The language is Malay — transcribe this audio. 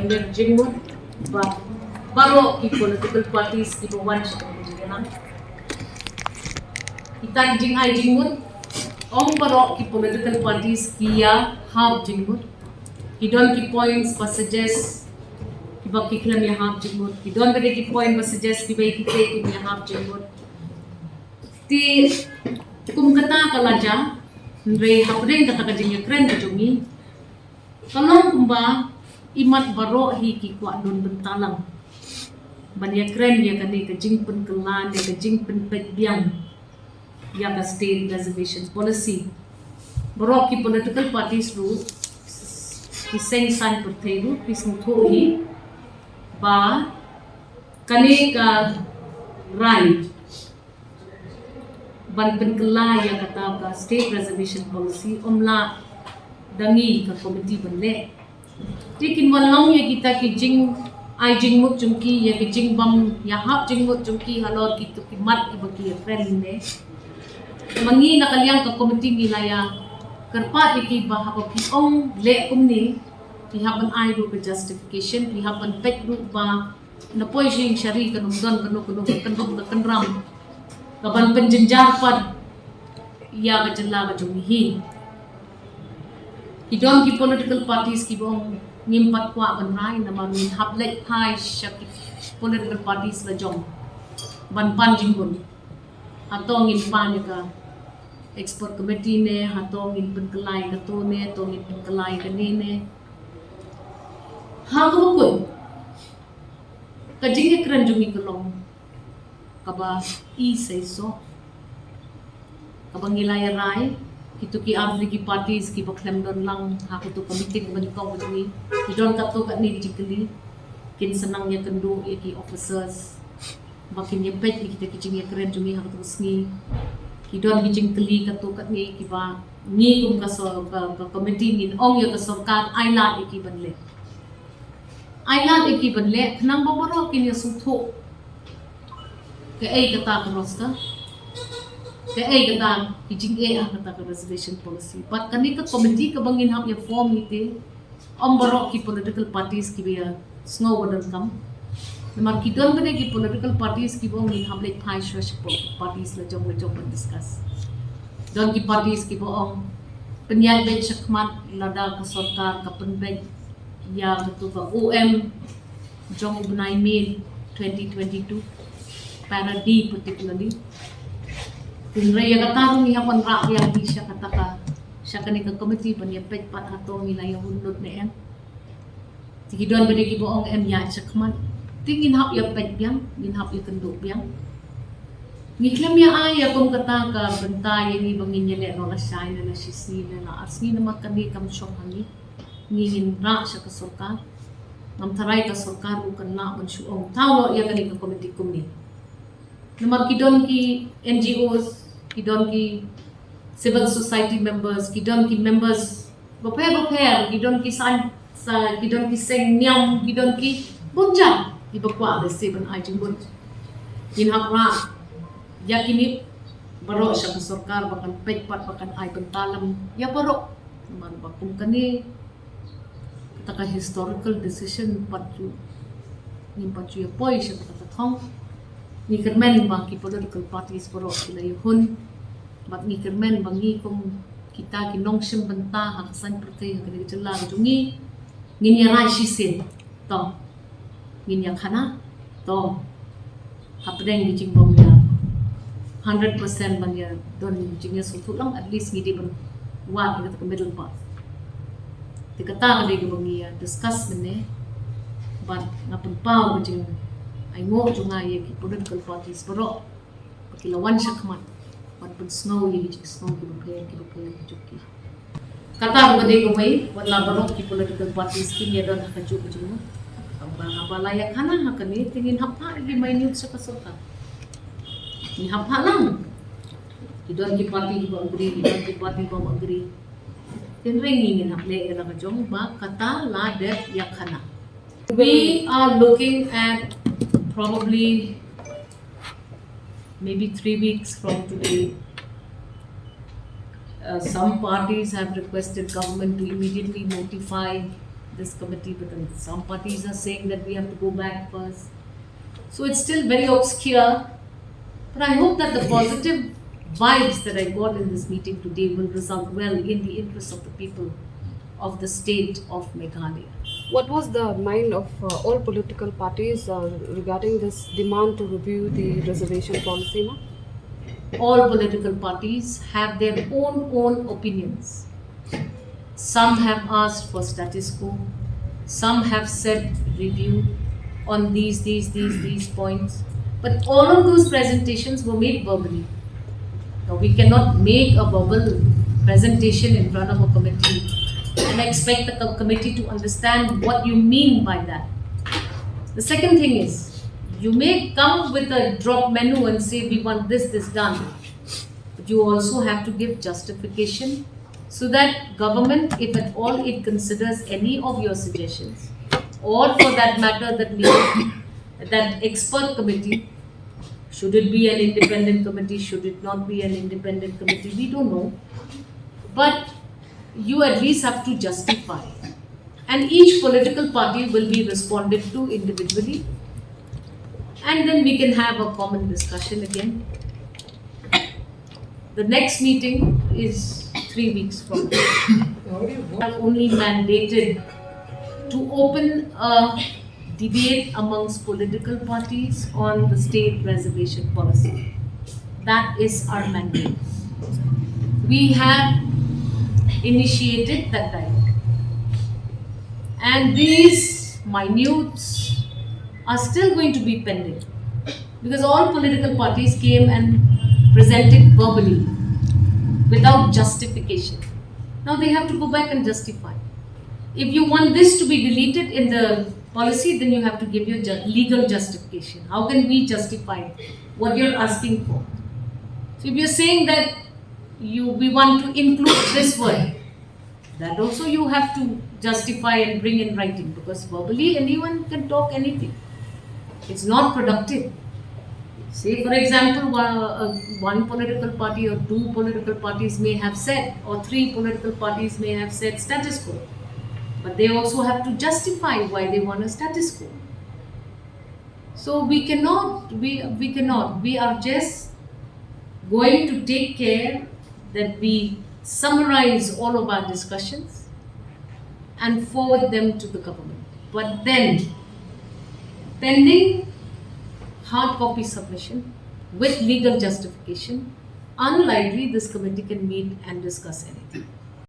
pioneer jingmut baroh ki political parties ki bawan siya kung kita jingai jingmut ong baroh ki political parties kiya hab jingmut kidon ki points pa suggest ki ba ki klam ya hab jingmut kidon ba ki point pa suggest ki ba ki te ki ya hab jingmut ti kum kata kalaja re hapren kata ka jingya kren ka jungi kalong kumba imat baroh hi ki kwa don bentalang banya kren ya kani ka jingpen kelan ya ka jingpen petbiang ya ka state reservation policy baroh ki political parties ru ki seng san perthai ru pismu tho hi ba kani ka right ban penkela yang kata ka state reservation policy omla dangi ka committee banle tikin walong ya kita ki jing ai jing mut chungki ya ki jing bam ya hap jing mut chungki halor ki to ki mat ki baki friend ne mangi na kalyang ka committee nilaya karpa ki ba ha ki ong le kumni ki haban ai ru ka justification ki haban pet ru ba na poising shari kanum don kanu kan ram kaban penjenjar pad ya kajela ka jumhi hidon ki political parties ki bong ngimpat kwa ban rai na man hablek thai shaki political parties la jong ban pan jingun atong in pan ka export committee ne hatong in penkelai ka to ne tong in penkelai ka ne ha ko ko kajing ekran jumi kolong kaba I say so kaba ngilaya rai itu ki abri ki parties ki baklem don lang aku tu committee ban kau ni kidon kat tu kat ni jikli kin senang ya kendu ya ki officers bakin ya pet kita kicing ya keren jumi aku tu sni kidon kijing kli kat tu kat ni ki ba ni kum ka so ka committee ni ong ya ka sarkar aila ki banle aila ki banle khnang babaro kin ya sutho ke ai kata rosta ke ai kata kijing ai kata reservation policy but kani ka committee ka bangin hap ya form ite ombaro ki political parties ki biya snow wadan kam namar kidon bane ki political parties ki bong in hamle phai shwash parties la jong discuss don ki parties ki bong penyai ben shakmat lada ka sarkar ka penben ya betul ka OM jong bunai mail 2022 para D particularly tinraya kata ni hapan rakyat di siya kataka siya kanika committee pan yapet pat atong nilay hunod na yan tigidon ba ki boong ya siya kaman tingin hap yapet biyang ginhap ya kendo biyang ngiklam ya ay akong kataka bantay ni bangin niya no la siya na sisni na asni na makani kam syong hangi ngingin ra siya kasurkar ngam taray kasurkar ukan na ban syong tawlo ya kanika committee kumni namar kidon ki NGOs, kidon ki civil society members, kidon ki members baper, kidon ki kidon ki seng nyam, kidon ki bunja ibakwa the seven ajing bun ginhapra yakini baroh siya sarkar bakan petpat bakan ay pentalam ya baroh man bakum kani taka historical decision patu nimpatu ya poi siya katathong ni kermen bang ki political parties baroh sila yuhun bat ni kermen bang ni kung kita ki nongsim benta haksan perti kani jela jungi nginya rai shisin to nginya khana to hapdeng di jingbom ya 100% ban ya don jingya sutu lang at least ngidi ban wat ka middle path tikata ka de bangi ya discuss bene bat ngapun pau jing ay mo junga ye ki political parties baroh pakilawan siya kamat pan snow ye ki snow ki bapay juki kata ba de gaway wala baroh ki political parties kin ya don hakajuk junga ang mga balaya kana hakani tingin hapha gi may news sa kasultan ni hapha lang kidon ki party ki ba agree kidon ki party ba agree tin ringin haple ila ka jong ba kata la de yakana we are looking at probably maybe 3 weeks from today. Some parties have requested government to immediately notify this committee, but then some parties are saying that we have to go back first. So it's still very obscure, but I hope that the positive vibes that I got in this meeting today will result well in the interest of the people of the state of Meghalaya. What was the mind of all political parties regarding this demand to review the reservation policy, ma'am? All political parties have their own opinions. Some have asked for status quo, some have said review on these points. But all of those presentations were made verbally. Now we cannot make a verbal presentation in front of a committee and expect the committee to understand what you mean by that. The second thing is, you may come with a drop menu and say we want this done, but you also have to give justification so that government, if at all it considers any of your suggestions, or for that matter that expert committee, should it be an independent committee, should it not be an independent committee, we don't know. But you at least have to justify. And each political party will be responded to individually. And then we can have a common discussion again. The next meeting is 3 weeks from now. We are only mandated to open a debate amongst political parties on the state reservation policy. That is our mandate. We have initiated that dialogue. And these minutes are still going to be pending because all political parties came and presented verbally without justification. Now they have to go back and justify. If you want this to be deleted in the policy, then you have to give your legal justification. How can we justify what you're asking for? So if you're saying that we want to include this word, that also you have to justify and bring in writing, because verbally anyone can talk anything. It's not productive. Say for example, one political party or two political parties may have said, or three political parties may have said status quo, but they also have to justify why they want a status quo. So we cannot, we are just going to take care that we summarize all of our discussions and forward them to the government. But then, pending hard copy submission with legal justification, unlikely this committee can meet and discuss anything.